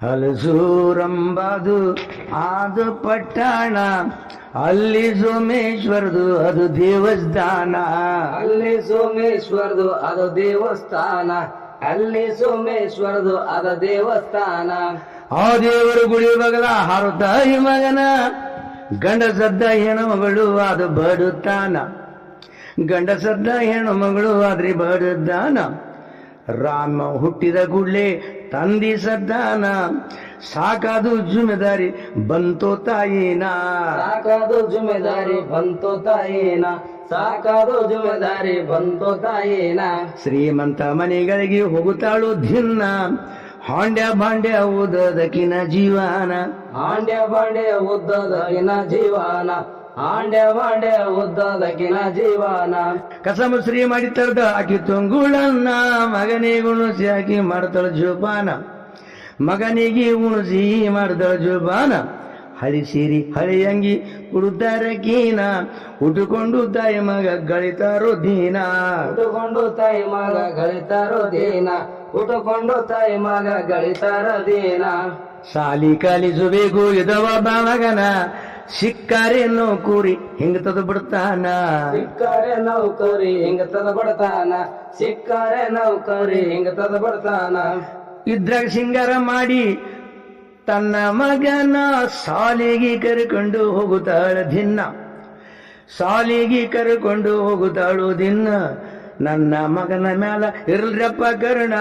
ಹಲಸೂರಂಬದು ಅದು ಪಟ್ಟಣ, ಅಲ್ಲಿ ಸೋಮೇಶ್ವರದು ಅದು ದೇವಸ್ಥಾನ. ಅಲ್ಲಿ ಸೋಮೇಶ್ವರದು ಅದು ದೇವಸ್ಥಾನ, ಅಲ್ಲಿ ಸೋಮೇಶ್ವರದು ಅದು ದೇವಸ್ಥಾನ. ಆ ದೇವರು ಗುಡಿ ಬಗಲ ಹಾರುತ್ತಾಯಿ ಮಗನ, ಗಂಡಸದ್ದ ಹೆಣ್ಣು ಮಗಳು ಅದು ಬಡುತ್ತಾನ. ಗಂಡಸದ್ದ ಹೆಣ್ಣು ಮಗಳು ಆದ್ರಿ ಬಡುದ್ದಾನ. ರಾಮ ಹುಟ್ಟಿದ ಕೂಡ್ಲೆ ತಂದಿ ಸದ್ದಾನ, ಸಾಕಾದು ಜುಮೆದಾರಿ ಬಂತೋ ತಾಯಿನ. ಸಾಕಾದು ಜುಮೆದಾರಿ ಬಂತು ತಾಯಿನ, ಸಾಕಾದು ಜುಮೆದಾರಿ ಬಂತು ತಾಯಿನ. ಶ್ರೀಮಂತ ಮನೆಗಳಿಗೆ ಹೋಗುತ್ತಾಳು ದಿನ್ನ, ಹಾಂಡ್ಯ ಭಾಂಡ್ಯ ಓದದಕಿನ ಜೀವನ. ಹಾಂಡ್ಯ ಬಾಂಡ್ಯ ಉದ್ದದಕಿನ ಜೀವನ, ಹಾಂಡ್ಯ ಬಾಂಡ್ಯ ಉದ್ದದಕಿನ ಜೀವನ. ಕಸ ಮುಸ್ರಿ ಮಾಡಿ ತರ್ದ ಆಕಿ ತುಂಗುಳನ್ನ, ಮಗನಿಗೆ ಉಣಸಿ ಆಕಿ ಮಾಡ್ತಾಳ ಜೋಪಾನ. ಮಗನಿಗೆ ಉಣಸಿ ಮಾಡ್ತಾಳ ಜೋಪಾನ. ಹಳಿ ಸೀರಿ ಹಳಿ ಅಂಗಿ ಉಡುತ್ತಾರೆ ಕೀನ, ಉಟ್ಟುಕೊಂಡು ತಾಯಿ ಮಗ ಗಳಿತಾರೋ ದೀನ. ಉಟ್ಟುಕೊಂಡು ತಾಯಿ ಮಗ ಗಳಿತಾರೋ ದೀನ, ಉಟ್ಟುಕೊಂಡು ತಾಯಿ ಮಗ ಗಳಿತಾರ ದೀನ. ಸಾಲಿ ಕಲಿಸಬೇಕು ಇದವ ಬಾಮಗನ, ಸಿಕ್ಕಾರೆ ನೌಕರಿ ಹಿಂಗತದ ಬಿಡ್ತಾನ. ಸಿಕ್ಕಾರೆ ನೌಕರಿ ಹಿಂಗತದ ಬಡತಾನ, ಸಿಕ್ಕಾರೆ ನೌಕರಿ ಹಿಂಗತದ ಬಡತಾನ. ಇದ್ರಾಗ ಸಿಂಗಾರ ಮಾಡಿ ತನ್ನ ಮಗನ ಸಾಲಿಗೆ ಕರ್ಕೊಂಡು ಹೋಗುತ್ತಾಳ ದಿನ್ನ. ಸಾಲಿಗೆ ಕರ್ಕೊಂಡು ಹೋಗುತ್ತಾಳು ದಿನ್ನ. ನನ್ನ ಮಗನ ಮ್ಯಾಲ ಇರ್ಲ್ರಪ್ಪ ಕರುಣ,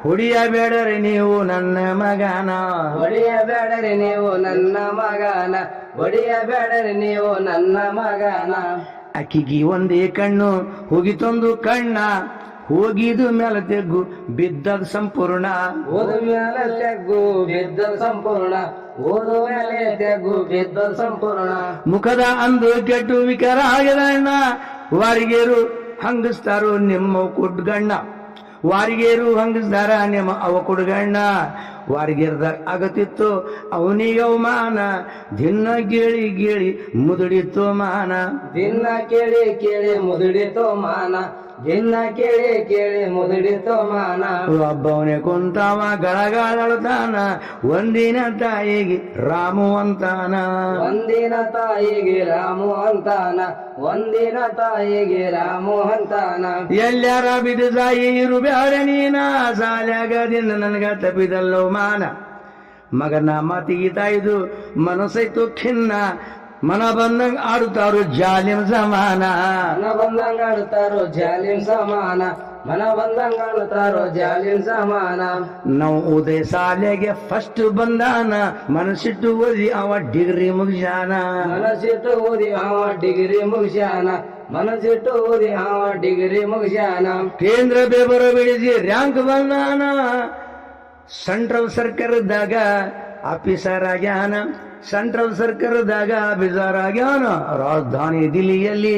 ಹೊಡಿಯಬೇಡರಿ ನೀವು ನನ್ನ ಮಗನ. ಹೊಡೆಯಬೇಡರಿ ನೀವು ನನ್ನ ಮಗನ, ಹೊಡೆಯಬೇಡರಿ ನೀವು ನನ್ನ ಮಗನ. ಅಕ್ಕಿಗೆ ಒಂದೇ ಕಣ್ಣು ಹೋಗಿತೊಂದು ಕಣ್ಣ, ಹೋಗಿದು ಮೇಲೆ ತೆಗ್ಗು ಬಿದ್ದದ ಸಂಪೂರ್ಣ. ಓದ ಮೇಲೆ ತೆಗ್ಗು ಬಿದ್ದ ಸಂಪೂರ್ಣ, ಓದ ಮೇಲೆ ತೆಗ್ಗು ಬಿದ್ದ ಸಂಪೂರ್ಣ. ಮುಖದ ಅಂದು ಕೆಟ್ಟು ವಿಕಾರ ಆಗದಣ್ಣ, ವಾರಿಗೇರು ಹಂಗಸ್ತಾರೋ ನಿಮ್ಮ ಕುಡ್ಗಣ್ಣ. ವಾರಿಗೇರು ಹಂಗಸ್ತಾರ ನಿಮ್ಮ ಅವ ಕುಡ್ಗಣ್ಣ. ವಾರಿಗೇರ್ದಾಗ ಆಗತಿತ್ತು ಅವನಿಗೆ ಅವಮಾನ, ದಿನ ಕೇಳಿ ಕೇಳಿ ಮುದುಡಿತು ಮಾನ. ದಿನ ಕೇಳಿ ಕೇಳಿ ಮುದುಡಿತೋ ಮಾನ, ದಿನ ಕೇಳಿ ಕೇಳಿ ಮುದುಡಿತೋ ಮಾನ. ಒಬ್ಬವನೇ ಕುಂತಾವ ಗಳಗಾಳತಾನ, ಒಂದಿನ ತಾಯಿಗೆ ರಾಮು ಅಂತಾನ. ಒಂದಿನ ತಾಯಿಗೆ ರಾಮು ಅಂತಾನ, ಒಂದಿನ ತಾಯಿಗೆ ರಾಮು ಅಂತಾನ. ಎಲ್ಲಾರ ಬಿದ್ದು ತಾಯಿ ಇರು ಬ್ಯಾಡ ನೀನ, ಸಾಲ್ಯಾಗದಿಂದ ನನಗ ತಪ್ಪಿದಲ್ಲೋ ಮಾನ. ಮಗನ ಮಾತಿಗೆ ತಾಯ್ದು ಮನಸ್ಸೈತು ಖಿನ್ನ, ಮನ ಬಂದಂಗ ಆಡುತ್ತಾರು ಜಾಲಿಂ ಸಮಾನ. ಮನ ಬಂದಂಗ ಆಡುತ್ತಾರೋ ಜಾಲಿಂ ಸಮಾನ, ಮನ ಬಂದಂಗ ಆಡುತ್ತಾರೋ ಜಾಲಿಂ ಸಮಾನ. ನಾವು ಉದಯ ಶಾಲೆಗೆ ಫಸ್ಟ್ ಬಂದಾನ, ಮನಸ್ಸಿಟ್ಟು ಓದಿ ಅವ ಡಿಗ್ರಿ ಮುಗಿಸಾನ. ಮನಸ್ಸಿಟ್ಟು ಓದಿ ಅವ ಡಿಗ್ರಿ ಮುಗಿಸ್ಯಾನ, ಮನಸ್ಸಿಟ್ಟು ಓದಿ ಅವ ಡಿಗ್ರಿ ಮುಗಿಸ್ಯಾನ. ಕೇಂದ್ರ ಪೇಪರ್ ಬಿಡಿಸಿ ರ್ಯಾಂಕ್ ಬಂದಾನ, ಸೆಂಟ್ರಲ್ ಸರ್ಕಾರದಾಗ ಆಫೀಸರ್ ಆಗ್ಯಾನ. ಸೆಂಟ್ರಲ್ ಸರ್ಕಾರದಾಗ ಆಫೀಸರ್ ಆಗ್ಯಾನ. ರಾಜಧಾನಿ ದಿಲ್ಲಿಯಲ್ಲಿ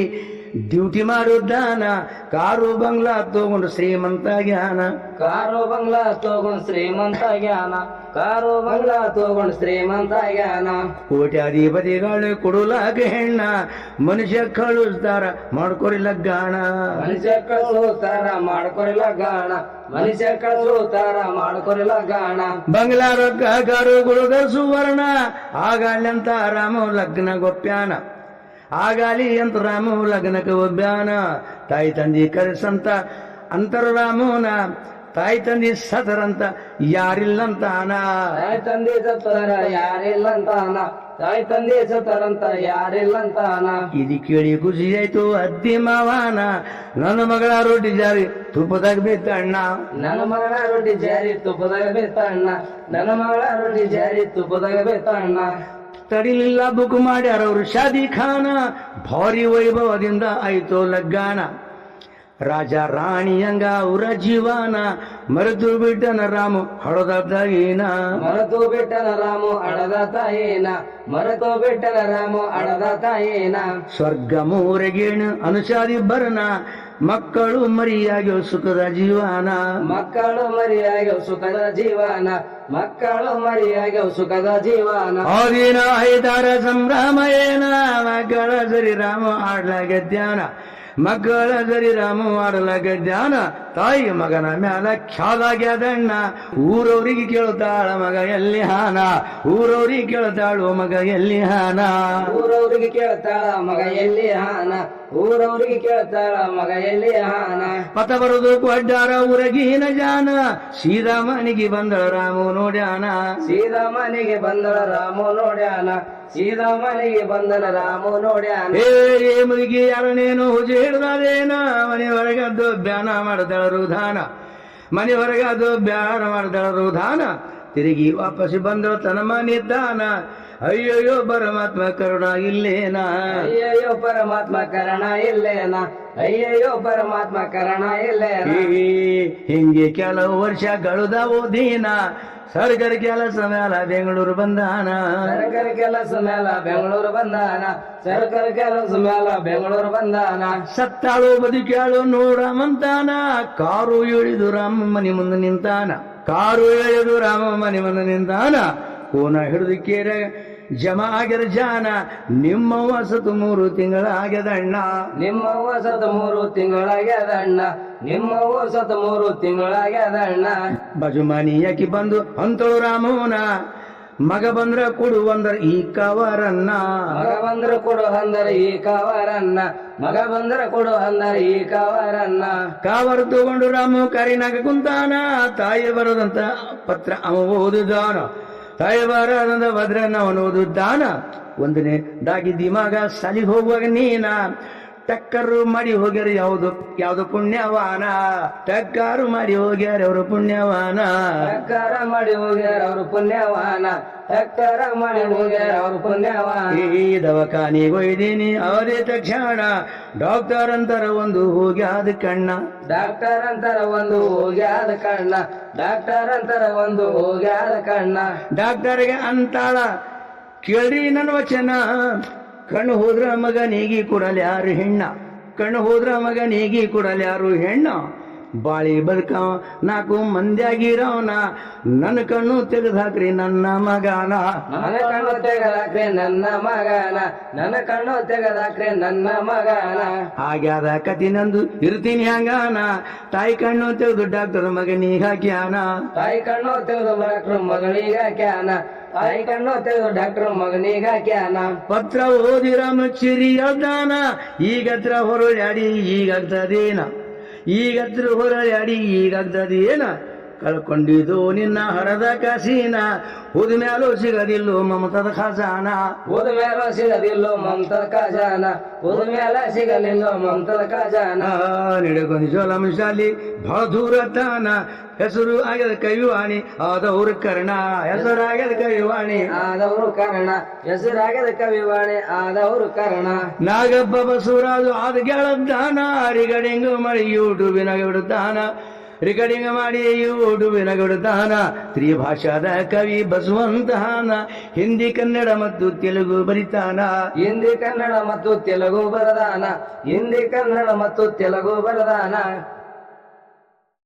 ಡ್ಯೂಟಿ ಮಾಡುತ್ತಾನ. ಕಾರು ಬಂಗ್ಲಾ ತಗೊಂಡು ಶ್ರೀಮಂತ ಆಗ್ಯಾನ. ಕಾರು ಬಂಗ್ಲಾ ತಗೊಂಡ್ ಶ್ರೀಮಂತ ಆಗ್ಯಾನ, ಕಾರು ಬಂಗ್ಲಾ ತಗೊಂಡ್ ಶ್ರೀಮಂತ ಆಗ್ಯಾನ. ಕೋಟ್ಯಾಧಿಪತಿಗಳು ಕೊಡುಲಾಕ ಹೆಣ್ಣ, ಮನುಷ್ಯ ಕಳುಸ್ತಾರ ಮಾಡ್ಕೊರಿ ಲಗ್ಗಾಣ. ಮನುಷ್ಯ ಕಳಿಸ್ತಾರ ಮಾಡ್ಕೊರಿಲ್ಲ ಗಾಣ, ಮನುಷ್ಯ ಕಳಿಸ್ತಾರ ಮಾಡ್ಕೊರಿಲ್ಲ ಗಾಣ. ಬಂಗ್ಲಾ ರೊಕ್ಕ ಕಾರುಗಳು ಸುವರ್ಣ, ಆಗಾಲ್ಯಂತ ರಾಮ ಲಗ್ನ ಗೊಪ್ಯಾನ. ಆಗಾಲಿ ಅಂತ ರಾಮ ಲಗ್ನಕ್ಕೆ ಒಬ್ಬ್ಯಾನ. ತಾಯಿ ತಂದಿ ಕರೆಸಂತ ಅಂತರ ರಾಮೋನ, ತಾಯಿ ತಂದಿ ಸತರಂತ ಯಾರಿಲ್ಲಂತಾನ. ತಾಯಿ ತಂದೆ ಸತ್ತಾರ ಯಾರಿಲ್ಲಂತಾನ, ತಾಯಿ ತಂದೆ ಸತ್ತಾರಂತ ಯಾರಿಲ್ಲಂತಾನ. ಇದು ಕೇಳಿ ಖುಷಿ ಆಯ್ತು ಅತ್ತಿ ಮಾವಾನ, ನನ್ನ ಮಗಳ ರೊಟ್ಟಿ ಜಾರಿ ತುಪ್ಪದಾಗ ಬೇತಣ್ಣ. ನನ್ನ ಮಗಳ ರೊಟ್ಟಿ ಜಾರಿ ತುಪ್ಪದಾಗ ಬೇತಣ್ಣ, ನನ್ನ ಮಗಳ ರೊಟ್ಟಿ ಜಾರಿ ತುಪ್ಪದಾಗ ಬೇತಣ್ಣ. ತಡಿಲಿಲ್ಲ ಬುಕ್ ಮಾಡ್ಯಾರ ಅವ್ರು ಶಾದಿ ಖಾನ, ಭಾರಿ ವೈಭವದಿಂದ ಆಯ್ತು ಲಗ್ಗಾನ. ರಾಜ ರಾಣಿಯಂಗ ಅವರ ಜೀವನ, ಮರೆತು ಬಿಟ್ಟನ ರಾಮು ಹಳದಾಗೀನ. ಮರೆತು ಬಿಟ್ಟನ ರಾಮು ಅಡದ ತಾಯೇನ, ಮರೆತು ಬಿಟ್ಟನ ರಾಮು ಅಡದ ತಾಯೇನ. ಸ್ವರ್ಗ ಮೂರೆಗೇಣು ಅನುಷಾದಿ ಬರ್ನ, ಮಕ್ಕಳು ಮರಿಯಾಗಿ ಸುಖದ ಜೀವನ. ಮಕ್ಕಳು ಮರಿಯಾಗ ಸುಖದ ಜೀವನ, ಮಕ್ಕಳು ಮರಿಯಾಗ ಸುಖದ ಜೀವನ. ಆದಿನ ಐದಾರ ಸಂಭ್ರಮ ಏನ, ಮಕ್ಕಳ ಸರಿ ರಾಮ ಆಡ್ಲಾಗ ಧ್ಯಾನ. ಮಕ್ಕಳ ಸರಿ ರಾಮ ಆಡಲಾಗ ಧ್ಯಾನ. ತಾಯಿ ಮಗನ ಮ್ಯಾಲ ಖ್ಯಾಲಾಗ್ಯದಣ್ಣ ಊರವ್ರಿಗೆ ಕೇಳ್ತಾಳ ಮಗ ಎಲ್ಲಿ ಹಾನ ಊರವ್ರಿಗೆ ಕೇಳ್ತಾಳು ಮಗ ಎಲ್ಲಿ ಹಾನ ಊರವ್ರಿಗೆ ಕೇಳ್ತಾಳ ಮಗ ಎಲ್ಲಿ ಹಾನ ಊರವ್ರಿಗೆ ಕೇಳ್ತಾಳ ಮಗ ಎಲ್ಲಿ ಹಾನ ಪಥ ಬರೋದು ಕೊಡ್ಡಾರ ಊರಗೀನ ಜಾನ ಸೀದಾ ಮನೆಗೆ ಬಂದಳ ರಾಮು ನೋಡ್ಯಾನ ಸೀದಾ ಮನೆಗೆ ಬಂದಳ ರಾಮು ನೋಡ್ಯಾನ ಸೀದಾ ಮನೆಗೆ ಬಂದನ ರಾಮು ನೋಡ್ಯಾನ ಏ ಮುಗಿ ಯಾರನೇನು ಹುಜು ಹಿಡ್ದಾರೇನ ಮನೆ ಹೊರಗದ್ದು ಬ್ಯಾನ ಮಾಡ್ದಳ ರುಧಾನ ಮನೆ ಹೊರಗದ್ದು ಬ್ಯಾನ ಮಾಡ್ದಳ ರುಧಾನ ತಿರುಗಿ ವಾಪಸ್ ಬಂದಳು ತನ್ನ ಮನಿದ್ದಾನ ಅಯ್ಯಯ್ಯೋ ಪರಮಾತ್ಮ ಕರುಣ ಇಲ್ಲೇನ ಅಯ್ಯಯ್ಯೋ ಪರಮಾತ್ಮ ಕರಣ ಇಲ್ಲೇನ ಅಯ್ಯಯ್ಯೋ ಪರಮಾತ್ಮ ಕರಣ ಇಲ್ಲೇನ ಹಿಂಗೆ ಕೆಲವು ವರ್ಷ ಗಳುದವು ದೀನ ಸರ್ಕಾರಿ ಕೆಲಸ ಮೇಲ ಬೆಂಗಳೂರು ಬಂದಾನ ಸರ್ಕಾರಿ ಕೆಲಸ ಮೇಲ ಬೆಂಗಳೂರು ಬಂದಾನ ಸರ್ಕಾರಿ ಕೆಲಸ ಮೇಲ ಬೆಂಗಳೂರು ಬಂದಾನ ಸತ್ತಾಳು ಬದುಕ್ಯಾಳು ನೋಡಮಂತಾನ ಕಾರು ಇಳಿದು ರಾಮ ಮನೆ ಮುಂದೆ ನಿಂತಾನ ಕಾರು ಎಳೆದು ರಾಮ ಮನೆ ಮುಂದೆ ನಿಂತಾನ ಕೋನ ಹಿಡಿದು ಕೇರ ಜಮ ಆಗ್ಯದ ಜಾನ ನಿಮ್ಮ ವಸತು 3 ತಿಂಗಳಾಗ್ಯದಣ್ಣ ನಿಮ್ಮ ವಸತ 3 ತಿಂಗಳಾಗ್ಯದಣ್ಣ ನಿಮ್ಮ ವಸತ 3 ತಿಂಗಳಾಗ್ಯದಣ್ಣ ಬಜುಮಾನಿ ಯಾಕಿ ಬಂದು ಅಂತಳು ರಾಮೋನ ಮಗ ಬಂದ್ರ ಕೊಡುವಂದ್ರ ಈ ಕವರನ್ನ ಮಗ ಬಂದ್ರ ಕೊಡು ಅಂದರ ಈ ಕವರನ್ನ ಮಗ ಬಂದ್ರ ಕೊಡು ಅಂದರ ಈ ಕವರನ್ನ ಕಾವರ್ ತಗೊಂಡು ರಾಮು ಕರಿನಾಗ ಕುಂತಾನ ತಾಯಿ ಬರದಂತ ಪತ್ರ ಅವ ಓದುದಾನ ತಾಯಿ ಬರದಂತ ಭದ್ರನ ಅವನು ಓದುತ್ತಾನ ಒಂದನೇ ದಾಗಿದ್ದಿ ಮಗ ಸಾಲಿಗೆ ಹೋಗುವಾಗ ನೀನ ಟಕ್ಕರು ಮಾಡಿ ಹೋಗ್ಯಾರ ಯಾವ್ದು ಪುಣ್ಯವಾನ ಟಕ್ಕರು ಮಾಡಿ ಹೋಗ್ಯಾರ ಅವರು ಪುಣ್ಯವಾನ ಟಕ್ಕರ ಮಾಡಿ ಹೋಗ್ಯಾರ ಅವ್ರು ಪುಣ್ಯವಾನ ಟಕ್ಕರ ಮಾಡಿ ಹೋಗ್ಯಾರ ಅವ್ರು ಪುಣ್ಯವಾನ ಈ ದವಾಖಾನಿಗೆ ಒಯ್ದೀನಿ ಅವರೇ ತಕ್ಷಣ ಡಾಕ್ಟರ್ ಅಂತಾರ ಒಂದು ಹೋಗ್ಯಾದ ಕಣ್ಣ ಡಾಕ್ಟರ್ ಅಂತಾರ ಒಂದು ಹೋಗ್ಯಾದ ಕಣ್ಣ ಡಾಕ್ಟರ್ ಅಂತಾರ ಒಂದು ಹೋಗ್ಯಾದ ಕಣ್ಣ ಡಾಕ್ಟರ್ಗೆ ಅಂತಾಳ ಕೇಳ್ರಿ ನನ್ನ ವಚನ ಕಣ್ಣು ಹೋದ್ರ ಮಗನಿಗೆ ಕೊಡಲ್ ಯಾರು ಹೆಣ್ಣ ಕಣ್ಣು ಹೋದ್ರ ಮಗನಿಗೆ ಕೊಡಲ್ ಯಾರು ಹೆಣ್ಣ ಬಾಳಿ ಬದುಕ 4 ಮಂದಿಯಾಗಿರೋನ ನನ್ನ ಕಣ್ಣು ತೆಗೆದು ಹಾಕ್ರಿ ನನ್ನ ಮಗನ ನನ್ನ ಕಣ್ಣು ತೆಗೆದಾಕ್ರೆ ನನ್ನ ಮಗನ ನನ್ನ ಕಣ್ಣು ತೆಗೆದಾಕ್ರೆ ನನ್ನ ಮಗನ ಆಗ್ಯಾದ ಕತಿ ನಂದು ಇರ್ತೀನಿ ಹಂಗಾನ ತಾಯಿ ಕಣ್ಣು ತೆಗೆದು ಡಾಕ್ಟರ್ ಮಗನಿಗೆ ಹಾಕ್ಯಾನ ತಾಯಿ ಕಣ್ಣು ತೆಗೆದು ಡಾಕ್ಟರ್ ಮಗನಿಗೆ ಹಾಕ್ಯಾನ ತಾಯಿ ಕಣ್ಣು ತೆಗೆದು ಡಾಕ್ಟರ್ ಮಗನಿಗೆ ಹಾಕ್ಯಾನ ಪತ್ರ ಓದಿ ರಾಮ ಚಿರಿ ಹೇಳ್ದಾನ ಈಗತ್ರ ಹೊರಳಾಡಿ ಈಗಾಗ್ತದೇನ ಈಗತ್ರ ಹೊರಳಾಡಿ ಈಗಾಗ್ತದೇನ ಕಳ್ಕೊಂಡಿದ್ದು ನಿನ್ನ ಹರದ ಕಾಸಿನ ಹೋದ ಮ್ಯಾಲೂ ಸಿಗದಿಲ್ಲೋ ಮಮತದ ಖಜಾನ ಹೋದ ಮೇಲೆ ಸಿಗದಿಲ್ಲೋ ಮಮತದ ಖಜಾನ ಹೋದ ಮೇಲೆ ಸಿಗಲಿಲ್ಲೋ ಮಮತದ ಖಜಾನ ನಡೆಗೊಂದು ಜೋಲಂಶಾಲಿ ಬಹಳ ದೂರ ತಾನ ಹೆಸರು ಆಗ್ಯದ ಕೈವಾಣಿ ಆದವ್ರ ಕರ್ಣ ಹೆಸರಾಗ್ಯದ ಕೈವಾಣಿ ಆದವರು ಕರ್ಣ ಹೆಸರಾಗ್ಯದ ಕವಿವಾಣಿ ಆದವರು ಕರ್ಣ ನಾಗಪ್ಪ ಬಸವರಾಜು ಆದ ಗೆಳದ್ದಾನ ರಿಗಡಿಂಗ್ ಮಾಡಿ ಯೂಟ್ಯೂಬಿನಾಗ ಬಿಡುತ್ತಾನ ರಿಕಾರ್ಡಿಂಗ್ ಮಾಡಿ ಯೂಟ್ಯೂಬಿನಾಗ ಬಿಡುತ್ತಾನ ತ್ರಿಭಾಷಾದ ಕವಿ ಬಸವಂತನ ಹಿಂದಿ ಕನ್ನಡ ಮತ್ತು ತೆಲುಗು ಬರಿತಾನ ಹಿಂದಿ ಕನ್ನಡ ಮತ್ತು ತೆಲುಗು ಬರದಾನ ಹಿಂದಿ ಕನ್ನಡ ಮತ್ತು ತೆಲುಗು ಬರದಾನ